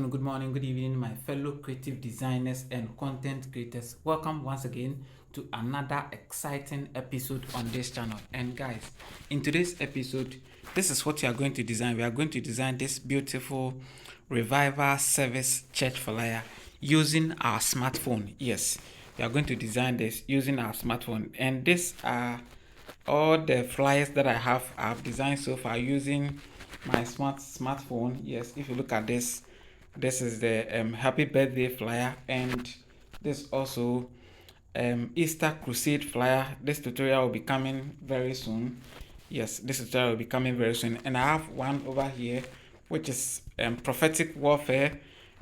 good morning, good evening, my fellow creative designers and content creators. Welcome once again to another exciting episode on this channel. And guys, in today's episode, this is what we are going to design. We are going to design this beautiful revival service church flyer using our smartphone. Yes, we are going to design this using our smartphone. And these are all the flyers that I've designed so far using my smartphone. Yes, if you look at this, this is the happy birthday flyer, and this also Easter crusade flyer. This tutorial will be coming very soon. Yes, this tutorial will be coming very soon. And I have one over here which is prophetic warfare.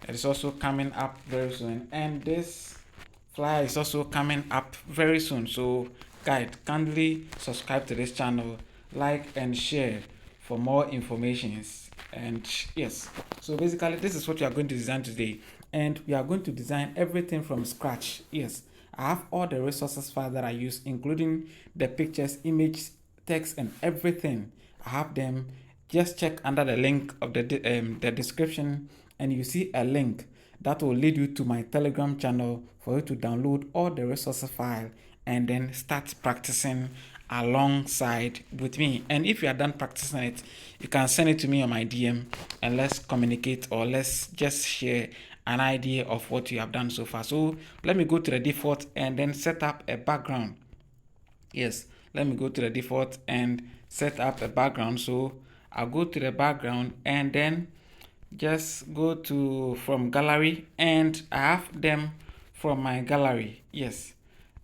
It is also coming up very soon, and this flyer is also coming up very soon. So guys, kindly subscribe to this channel, like and share for more informations. And yes, so basically this is what we are going to design today, and we are going to design everything from scratch. Yes, I have all the resources file that I use, including the pictures, image, text, and everything. I have them. Just check under the link of the description, and you see a link that will lead you to my Telegram channel for you to download all the resources file and then start practicing alongside with me. And if you are done practicing it, you can send it to me on my DM and let's communicate, or let's just share an idea of what you have done so far. So let me go to the default and then set up a background. Yes, let me go to the default and set up a background. So I'll go to the background and then just go to from gallery, and I have them from my gallery. Yes,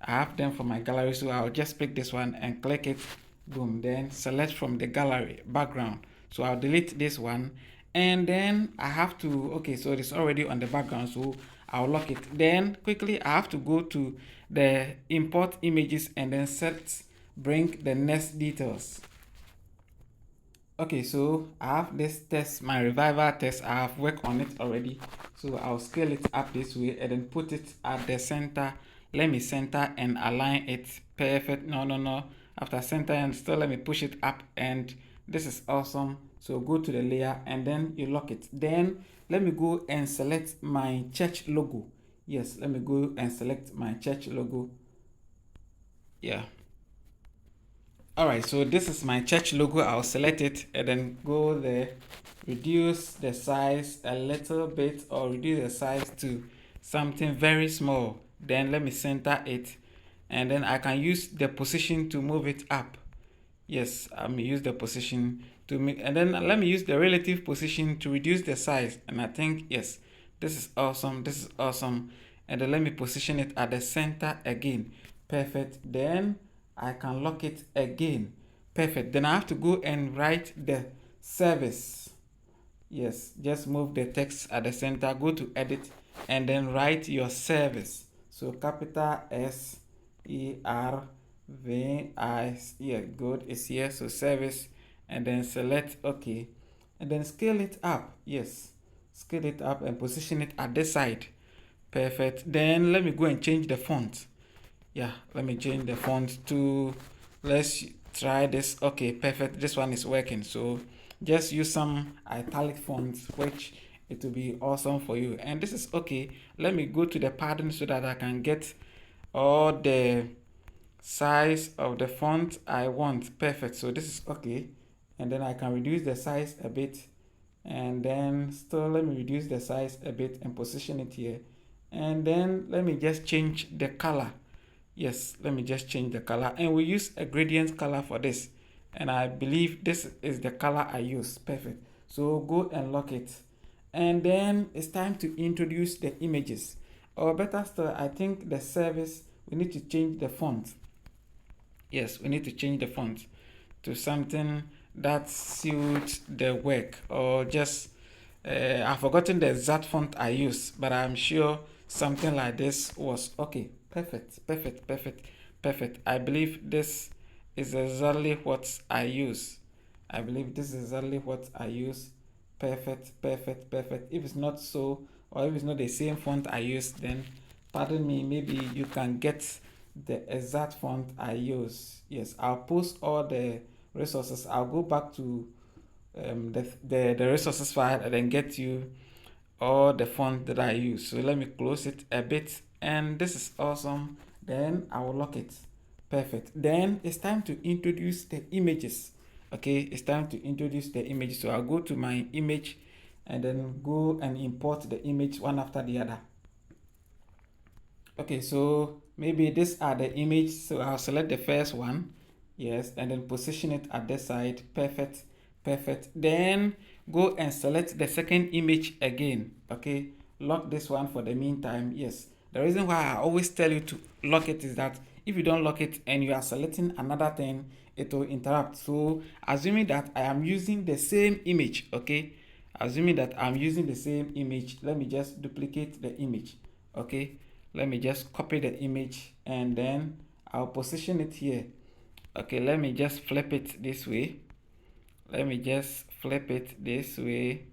I have them from my gallery, so I'll just pick this one and click it. Boom, then select from the gallery background. So I'll delete this one, and then I have to, okay, so it's already on the background, so I'll lock it. Then quickly I have to go to the import images and then bring the next details. Okay, so I have this test, my revival test. I have worked on it already, so I'll scale it up this way and then put it at the center. Let me center and align it. Perfect. No, after center and still let me push it up, and this is awesome. So go to the layer and then you lock it. Then let me go and select my church logo. Yes, let me go and select my church logo. Yeah. Alright, so this is my church logo. I'll select it and then go there, reduce the size a little bit, or reduce the size to something very small. Then let me center it, and then I can use the position to move it up. Yes, I'm use the position to make, and then let me use the relative position to reduce the size. And I think, yes, this is awesome. This is awesome. And then let me position it at the center again. Perfect. Then I can lock it again. Perfect. Then I have to go and write the service. Yes, just move the text at the center, go to edit, and then write your service. So capital SERVICE. Yeah, good, is here. So service, and then select OK, and then scale it up. Yes, scale it up and position it at this side. Perfect. Then let me go and change the font. Yeah, let me change the font to, let's try this. Okay, perfect. This one is working. So just use some italic fonts, which it will be awesome for you. And this is okay. Let me go to the pattern so that I can get all the size of the font I want. Perfect. So this is okay. And then I can reduce the size a bit, and then still let me reduce the size a bit and position it here. And then let me just change the color. Yes, let me just change the color, and we use a gradient color for this, and I believe this is the color I use. Perfect. So go and lock it, and then it's time to introduce the images, or better still, I think the service, we need to change the font. Yes, we need to change the font to something that suits the work, or just I've forgotten the exact font I use, but I'm sure something like this was okay. Perfect. I believe this is exactly what I use. Perfect. If it's not so, or if it's not the same font I use, then pardon me, maybe you can get the exact font I use. Yes, I'll post all the resources. I'll go back to the resources file and then get you or the font that I use. So let me close it a bit, and this is awesome. Then I will lock it. Perfect. Then it's time to introduce the images. Okay, it's time to introduce the image. So I'll go to my image and then go and import the image one after the other. Okay, so maybe these are the image. So I'll select the first one. Yes, and then position it at the side. Perfect, perfect. Then go and select the second image again. Okay, lock this one for the meantime. Yes, the reason why I always tell you to lock it is that if you don't lock it and you are selecting another thing, it will interrupt. So assuming that I am using the same image, okay, assuming that I'm using the same image, let me just duplicate the image. Okay, let me just copy the image and then I'll position it here. Okay, let me just flip it this way. Let me just flip it this way.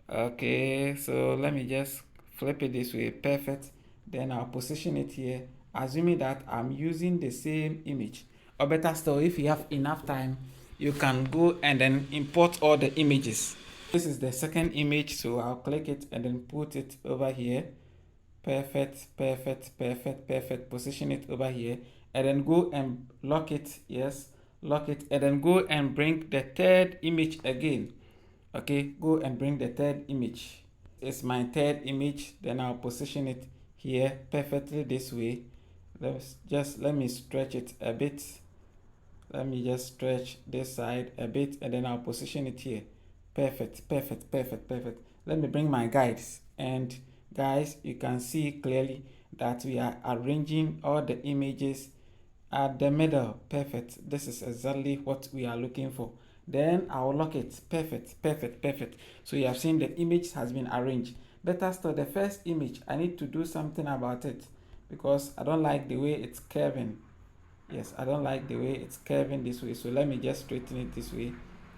Okay, so let me just flip it this way. Perfect. Then I'll position it here, assuming that I'm using the same image. Or better still, if you have enough time, you can go and then import all the images. This is the second image, so I'll click it and then put it over here. Perfect, perfect, perfect, perfect. Position it over here and then go and lock it. Yes, lock it, and then go and bring the third image again. Okay, go and bring the third image. It's my third image. Then I'll position it here perfectly this way. Let me stretch it a bit. Let me just stretch this side a bit and then I'll position it here. Perfect, perfect, perfect, perfect. Let me bring my guides, and guys, you can see clearly that we are arranging all the images at the middle. Perfect. This is exactly what we are looking for. Then I'll lock it. Perfect, perfect, perfect. So you have seen the image has been arranged. Better still, the first image, I need to do something about it because I don't like the way it's curving. Yes, I don't like the way it's curving this way. So let me just straighten it this way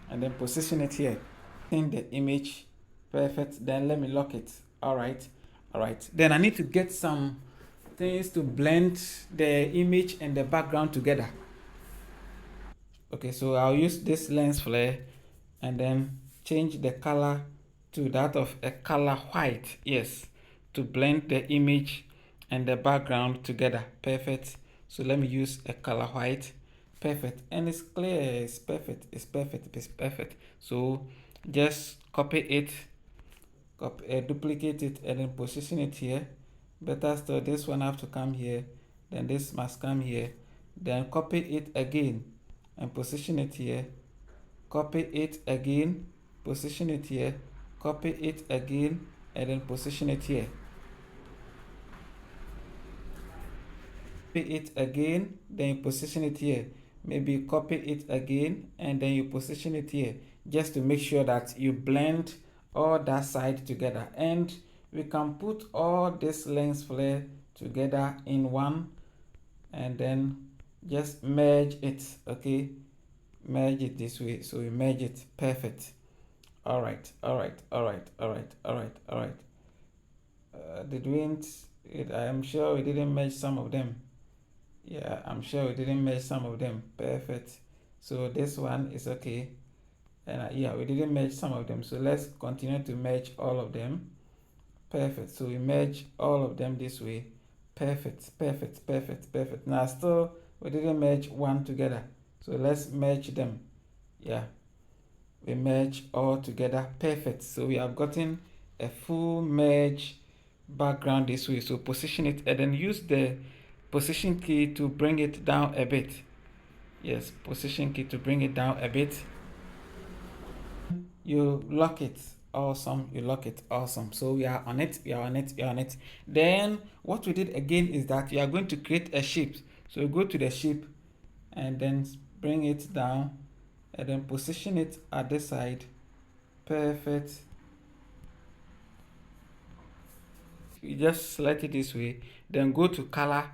and then position it here. In the image. Perfect. Then let me lock it. All right. All right. Then I need to get some things to blend the image and the background together. Okay, so I'll use this lens flare and then change the color to that of a color white. Yes, to blend the image and the background together. Perfect. So let me use a color white. Perfect. And it's clear. It's perfect. It's perfect. It's perfect. So just copy it, duplicate it, and then position it here. Better still, this one have to come here, then this must come here, then copy it again and position it here, copy it again, position it here, copy it again, and then position it here. Copy it again, then you position it here. Maybe copy it again and then you position it here, just to make sure that you blend all that side together. And we can put all this lens flare together in one and then just merge it. Okay, merge it this way. So we merge it. Perfect. All right, all right, all right, all right, all right, all right. Did we? I am sure we didn't merge some of them. Yeah, I'm sure we didn't merge some of them. Perfect. So this one is okay. And yeah, we didn't merge some of them. So let's continue to merge all of them. Perfect. So we merge all of them this way. Perfect, perfect, perfect, perfect. Now still we didn't merge one together. So let's merge them. Yeah, we merge all together. Perfect. So we have gotten a full merge background this way. So position it and then use the position key to bring it down a bit. Yes, position key to bring it down a bit. You lock it. Awesome. You lock it. Awesome. So we are on it. We are on it. We are on it. Then what we did again is that we are going to create a shape. So go to the shape and then bring it down and then position it at the side. Perfect. You just select it this way. Then go to color,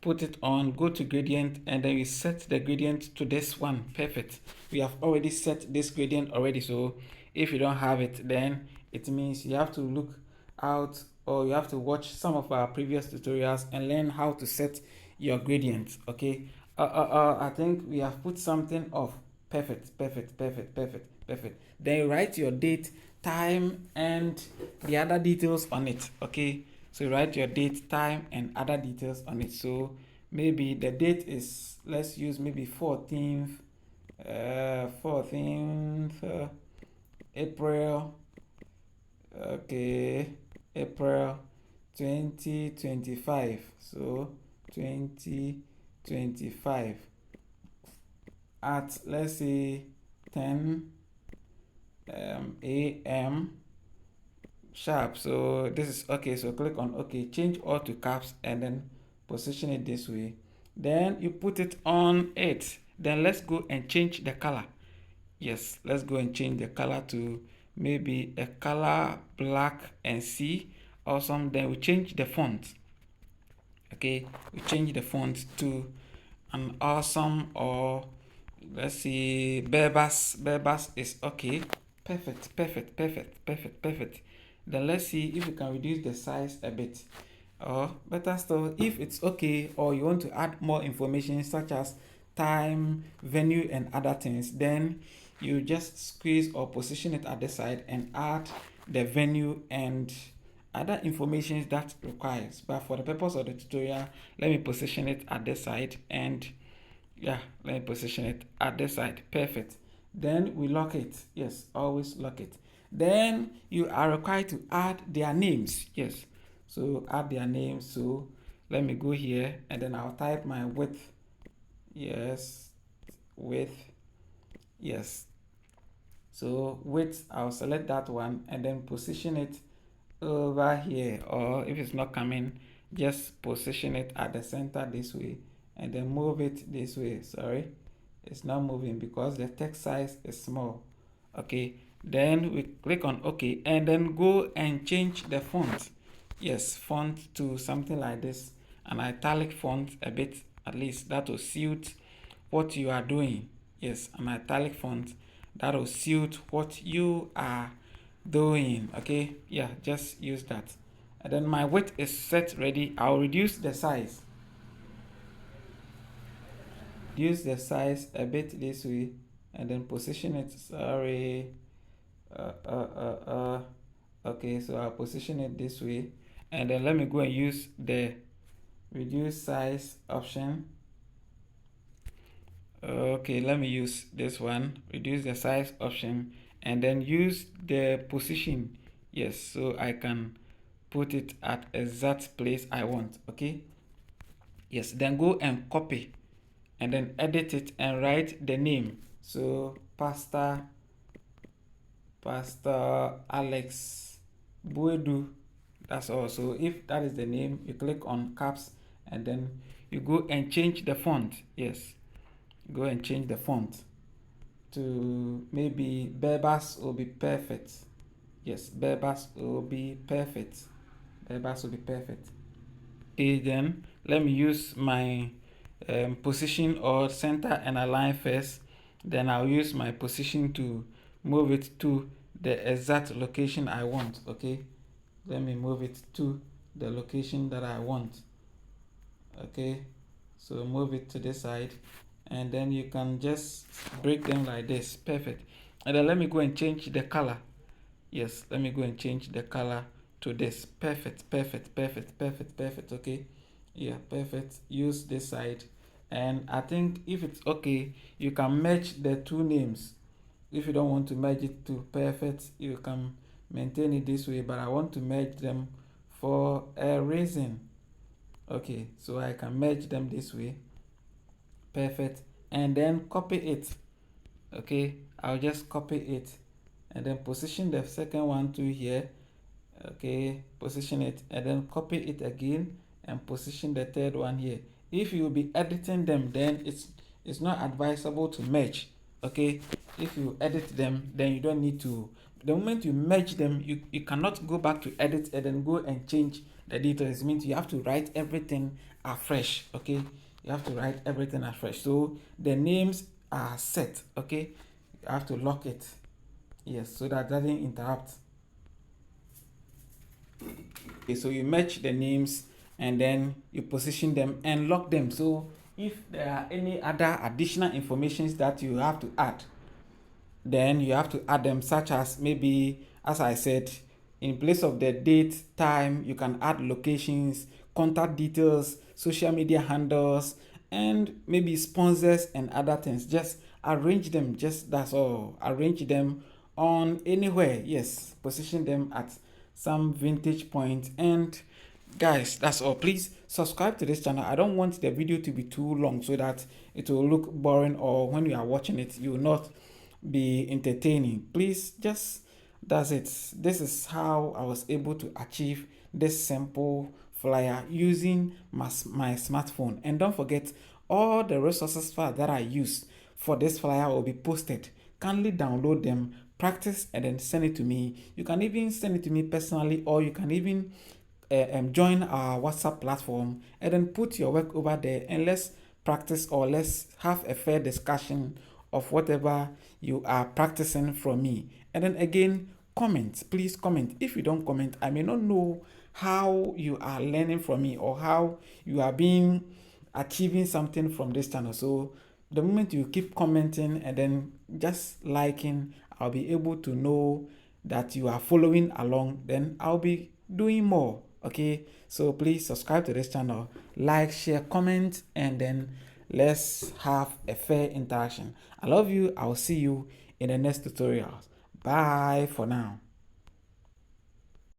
put it on, go to gradient, and then we set the gradient to this one. Perfect. We have already set this gradient already, so if you don't have it, then it means you have to look out or you have to watch some of our previous tutorials and learn how to set your gradient. Okay, I think we have put something off. Perfect, perfect, perfect, perfect, perfect. Then you write your date time and the other details on it. Okay, so write your date, time, and other details on it. So maybe the date is, let's use maybe 14th April. Okay, April 2025. So 2025 at, let's say, 10 a.m. sharp. So this is okay. So click on OK, change all to caps, and then position it this way. Then you put it on it. Then let's go and change the color. Yes, let's go and change the color to maybe a color black and see. Awesome. Then we change the font. Okay, we change the font to an awesome, or let's see, Berbers. Berbers is okay. Perfect. Then let's see if we can reduce the size a bit, or better still, if it's okay, or you want to add more information such as time, venue, and other things, then you just squeeze or position it at the side and add the venue and other information that requires. But for the purpose of the tutorial, let me position it at the side, and yeah, let me position it at the side. Perfect. Then we lock it. Yes, always lock it. Then you are required to add their names. Yes, so add their names. So let me go here, and then I'll type my width. Yes, width. Yes, so width, I'll select that one and then position it over here, or if it's not coming, just position it at the center this way and then move it this way. Sorry, it's not moving because the text size is small. Okay, then we click on OK, and then go and change the font. Yes, font to something like this, an italic font a bit, at least that will suit what you are doing. Yes, an italic font that will suit what you are doing. Okay, yeah, just use that. And then my width is set ready. I'll reduce the size. Reduce the size a bit this way, and then position it. Sorry. Okay, so I'll position it this way, and then let me go and use the reduce size option. Okay, let me use this one, reduce the size option, and then use the position. Yes, so I can put it at exact place I want. Okay, yes, then go and copy and then edit it and write the name. So Pastor Alex Buedu, that's all. So if that is the name, you click on caps and then you go and change the font. Yes, go and change the font to maybe Berbers will be perfect. Yes, Berbers will be perfect. Berbers will be perfect. Okay, then let me use my position or center and align first. Then I'll use my position to move it to the exact location I want. Okay, let me move it to the location that I want. Okay, so move it to this side, and then you can just break them like this. Perfect. And then let me go and change the color. Yes, let me go and change the color to this. Perfect. Okay, yeah, perfect. Use this side, and I think if it's okay, you can merge the two names. If you don't want to merge it to perfect, you can maintain it this way, but I want to merge them for a reason. Okay, so I can merge them this way. Perfect. And then copy it. Okay, I'll just copy it and then position the second one to here. Okay, position it and then copy it again and position the third one here. If you will be editing them, then it's not advisable to merge. Okay, if you edit them, then you don't need to. The moment you merge them, you cannot go back to edit and then go and change the details. It means you have to write everything afresh. Okay, you have to write everything afresh. So the names are set. Okay, you have to lock it. Yes, so that doesn't interrupt. Okay, so you match the names and then you position them and lock them. So if there are any other additional informations that you have to add, then you have to add them, such as maybe as I said, in place of the date, time, you can add locations, contact details, social media handles, and maybe sponsors and other things. Just arrange them, just that's all. Arrange them on anywhere. Yes, position them at some vintage point. And guys, that's all. Please subscribe to this channel. I don't want the video to be too long so that it will look boring, or when you are watching it you will not be entertaining. Please just, that's it. This is how I was able to achieve this simple flyer using my smartphone. And don't forget, all the resources file that I use for this flyer will be posted. Kindly download them, practice, and then send it to me. You can even send it to me personally, or you can even join our WhatsApp platform and then put your work over there, and let's practice, or let's have a fair discussion of whatever you are practicing from me. And then again, comment. Please comment. If you don't comment, I may not know how you are learning from me, or how you are being achieving something from this channel. So the moment you keep commenting and then just liking, I'll be able to know that you are following along. Then I'll be doing more. Okay, so please subscribe to this channel, like, share, comment, and then let's have a fair interaction. I love you. I'll see you in the next tutorials. Bye for now.